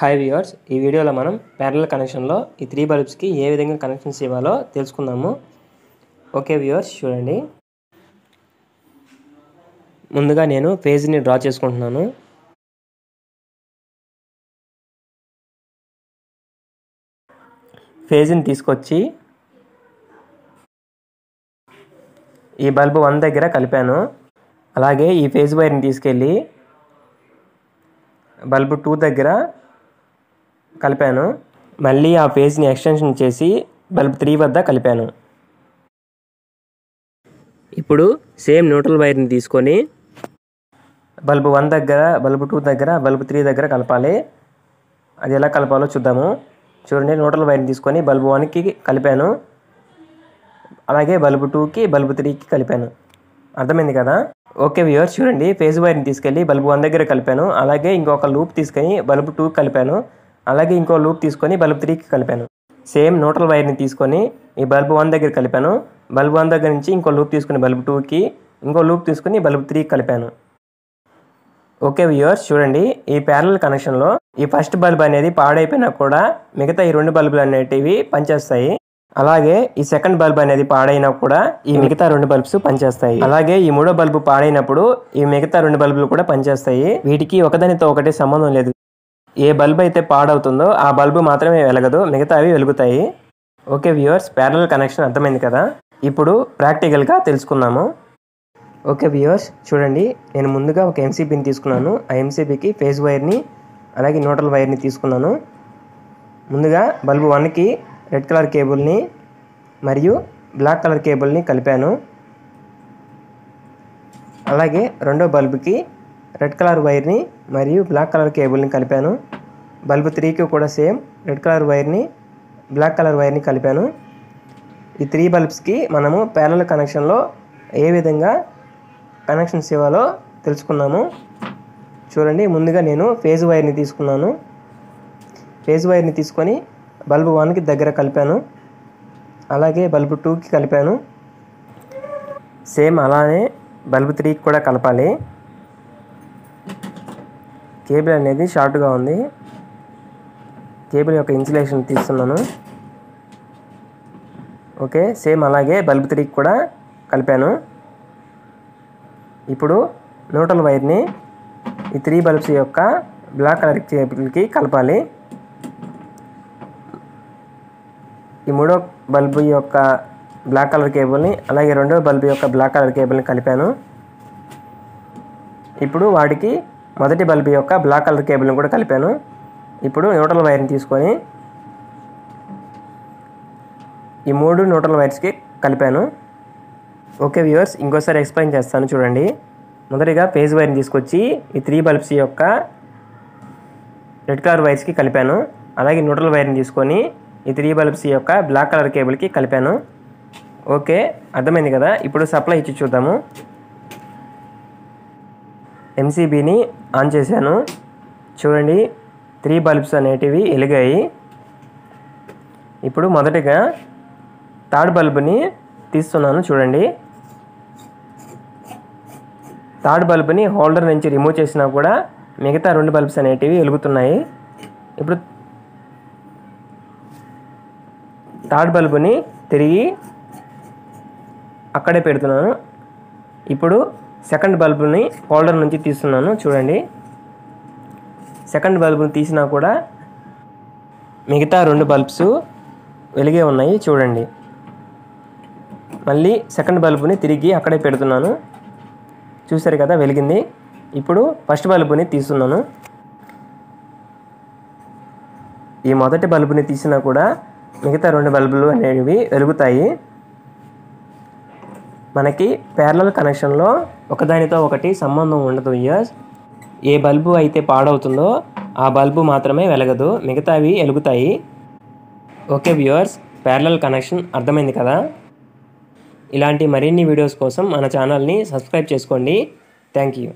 Hi viewers, ఈ వీడియోలో మనం ప్యారలల్ కనెక్షన్లో ఈ 3 బల్బ్స్కి ఏ విధంగా కనెక్షన్స్ ఇవ్వాలో తెలుసుకుందాము. ఓకే వ్యూవర్స్, చూడండి. ముందుగా నేను ఫేజ్ని డ్రా చేసుకుంటున్నాను. ఫేజ్ని తీసుకొచ్చి ఈ బల్బు 1 దగ్గర కలిపాను. అలాగే ఈ ఫేజ్ వైర్ని తీసుకెళ్ళి బల్బు 2 దగ్గర కలిపాను. మళ్ళీ ఆ ఫేజ్ని ఎక్స్టెన్షన్ చేసి బల్బ్ 3 వద్ద కలిపాను. ఇప్పుడు సేమ్ న్యూట్రల్ వైర్ని తీసుకొని బల్బు 1 దగ్గర, బల్బు 2 దగ్గర, బల్బు 3 దగ్గర కలపాలి. అది ఎలా కలపాలో చూద్దాము. చూడండి, న్యూట్రల్ వైర్ని తీసుకొని బల్బు 1కి కలిపాను. అలాగే బల్బు 2కి, బల్బు 3కి కలిపాను. అర్థమైంది కదా? ఓకే వ్యూవర్స్, చూడండి, ఫేజ్ వైర్ని తీసుకెళ్ళి బల్బు 1 దగ్గర కలిపాను. అలాగే ఇంకొక లూప్ తీసుకొని బల్బు 2కి కలిపాను. అలాగే ఇంకో లూప్ తీసుకొని బల్బు 3కి కలిపాను. సేమ్ న్యూట్రల్ వైర్ని తీసుకొని ఈ బల్బు 1 దగ్గర కలిపాను. బల్బు 1 దగ్గర నుంచి ఇంకో లూప్ తీసుకుని బల్బు 2కి, ఇంకో లూప్ తీసుకుని బల్బు 3కి కలిపాను. ఓకే వ్యూవర్స్, చూడండి, ఈ ప్యారలల్ కనెక్షన్లో ఈ ఫస్ట్ బల్బ్ అనేది పాడైపోయినా కూడా మిగతా ఈ 2 బల్బులు అనేటివి పనిచేస్తాయి. అలాగే ఈ సెకండ్ బల్బ్ అనేది పాడైనా కూడా ఈ మిగతా 2 బల్బ్స్ పనిచేస్తాయి. అలాగే ఈ 3వ బల్బు పాడైనప్పుడు ఈ మిగతా 2 బల్బులు కూడా పనిచేస్తాయి. వీటికి ఒకదానితో ఒకటి సంబంధం లేదు. ఏ బల్బ్ అయితే పాడవుతుందో ఆ బల్బు మాత్రమే వెలగదు, మిగతావి వెలుగుతాయి. ఓకే వ్యూవర్స్, ప్యారలల్ కనెక్షన్ అర్థమైంది కదా? ఇప్పుడు ప్రాక్టికల్గా తెలుసుకుందాము. ఓకే వ్యూవర్స్, చూడండి, నేను ముందుగా ఒక ఎంసీబీని తీసుకున్నాను. ఆ ఎంసీబీకి ఫేజ్ వైర్ని అలాగే న్యూట్రల్ వైర్ని తీసుకున్నాను. ముందుగా బల్బు 1కి రెడ్ కలర్ కేబుల్ని మరియు బ్లాక్ కలర్ కేబుల్ని కలిపాను. అలాగే రెండో బల్బుకి రెడ్ కలర్ వైర్ని మరియు బ్లాక్ కలర్ కేబుల్ని కలిపాను. బల్బు 3కి కూడా సేమ్ రెడ్ కలర్ వైర్ని, బ్లాక్ కలర్ వైర్ని కలిపాను. ఈ 3 బల్బ్స్కి మనము ప్యారలల్ కనెక్షన్లో ఏ విధంగా కనెక్షన్స్ ఇవ్వాలో తెలుసుకున్నాము. చూడండి, ముందుగా నేను ఫేజ్ వైర్ని తీసుకున్నాను. ఫేజ్ వైర్ని తీసుకొని బల్బు 1కి దగ్గర కలిపాను. అలాగే బల్బు 2కి కలిపాను. సేమ్ అలానే బల్బు 3కి కూడా కలపాలి. కేబుల్ అనేది షార్ట్గా ఉంది. కేబుల్ యొక్క ఇన్సులేషన్ తీస్తున్నాను. ఓకే, సేమ్ అలాగే బల్బు 3కి కూడా కలిపాను. ఇప్పుడు న్యూట్రల్ వైర్ని ఈ 3 బల్బ్స్ యొక్క బ్లాక్ కలర్ కేబుల్కి కలపాలి. ఈ 3వ బల్బు యొక్క బ్లాక్ కలర్ కేబుల్ని అలాగే 2వ బల్బు యొక్క బ్లాక్ కలర్ కేబుల్ని కలిపాను. ఇప్పుడు వాటికి మొదటి బల్బు యొక్క బ్లాక్ కలర్ కేబుల్ని కూడా కలిపాను. ఇప్పుడు న్యూట్రల్ వైర్ని తీసుకొని ఈ 3 న్యూట్రల్ వైర్స్కి కలిపాను. ఓకే వ్యూవర్స్, ఇంకోసారి ఎక్స్ప్లెయిన్ చేస్తాను, చూడండి. మొదటిగా ఫేజ్ వైర్ని తీసుకొచ్చి ఈ 3 బల్బ్స్ యొక్క రెడ్ కలర్ వైర్స్కి కలిపాను. అలాగే న్యూట్రల్ వైర్ని తీసుకొని ఈ 3 బల్బ్స్ యొక్క బ్లాక్ కలర్ కేబుల్కి కలిపాను. ఓకే, అర్థమైంది కదా? ఇప్పుడు సప్లై ఇచ్చి చూద్దాము. ఎంసీబీని ఆన్ చేశాను. చూడండి, 3 బల్బ్స్ అనేటివి వెలిగాయి. ఇప్పుడు మొదటిగా థర్డ్ బల్బుని తీస్తున్నాను. చూడండి, థర్డ్ బల్బుని హోల్డర్ నుంచి రిమూవ్ చేసినా కూడా మిగతా 2 బల్బ్స్ అనేటివి వెలుగుతున్నాయి. ఇప్పుడు థర్డ్ బల్బుని తిరిగి అక్కడే పెడుతున్నాను. ఇప్పుడు సెకండ్ బల్బుని హోల్డర్ నుంచి తీస్తున్నాను. చూడండి, సెకండ్ బల్బుని తీసినా కూడా మిగతా 2 బల్బ్స్ వెలిగే ఉన్నాయి. చూడండి, మళ్ళీ సెకండ్ బల్బుని తిరిగి అక్కడే పెడుతున్నాను. చూసారు కదా, వెలిగింది. ఇప్పుడు ఫస్ట్ బల్బుని తీస్తున్నాను. ఈ మొదటి బల్బుని తీసినా కూడా మిగతా 2 బల్బులు అనేవి వెలుగుతాయి. మనకి ప్యారలల్ కనెక్షన్లో ఒకదానితో ఒకటి సంబంధం ఉండదు. ఏ బల్బు అయితే పాడవుతుందో ఆ బల్బు మాత్రమే వెలగదు, మిగతావి వెలుగుతాయి. ఓకే వ్యూవర్స్, ప్యారలల్ కనెక్షన్ అర్థమైంది కదా? ఇలాంటి మరిన్ని వీడియోస్ కోసం మన ఛానల్ని సబ్స్క్రైబ్ చేసుకోండి. Thank you.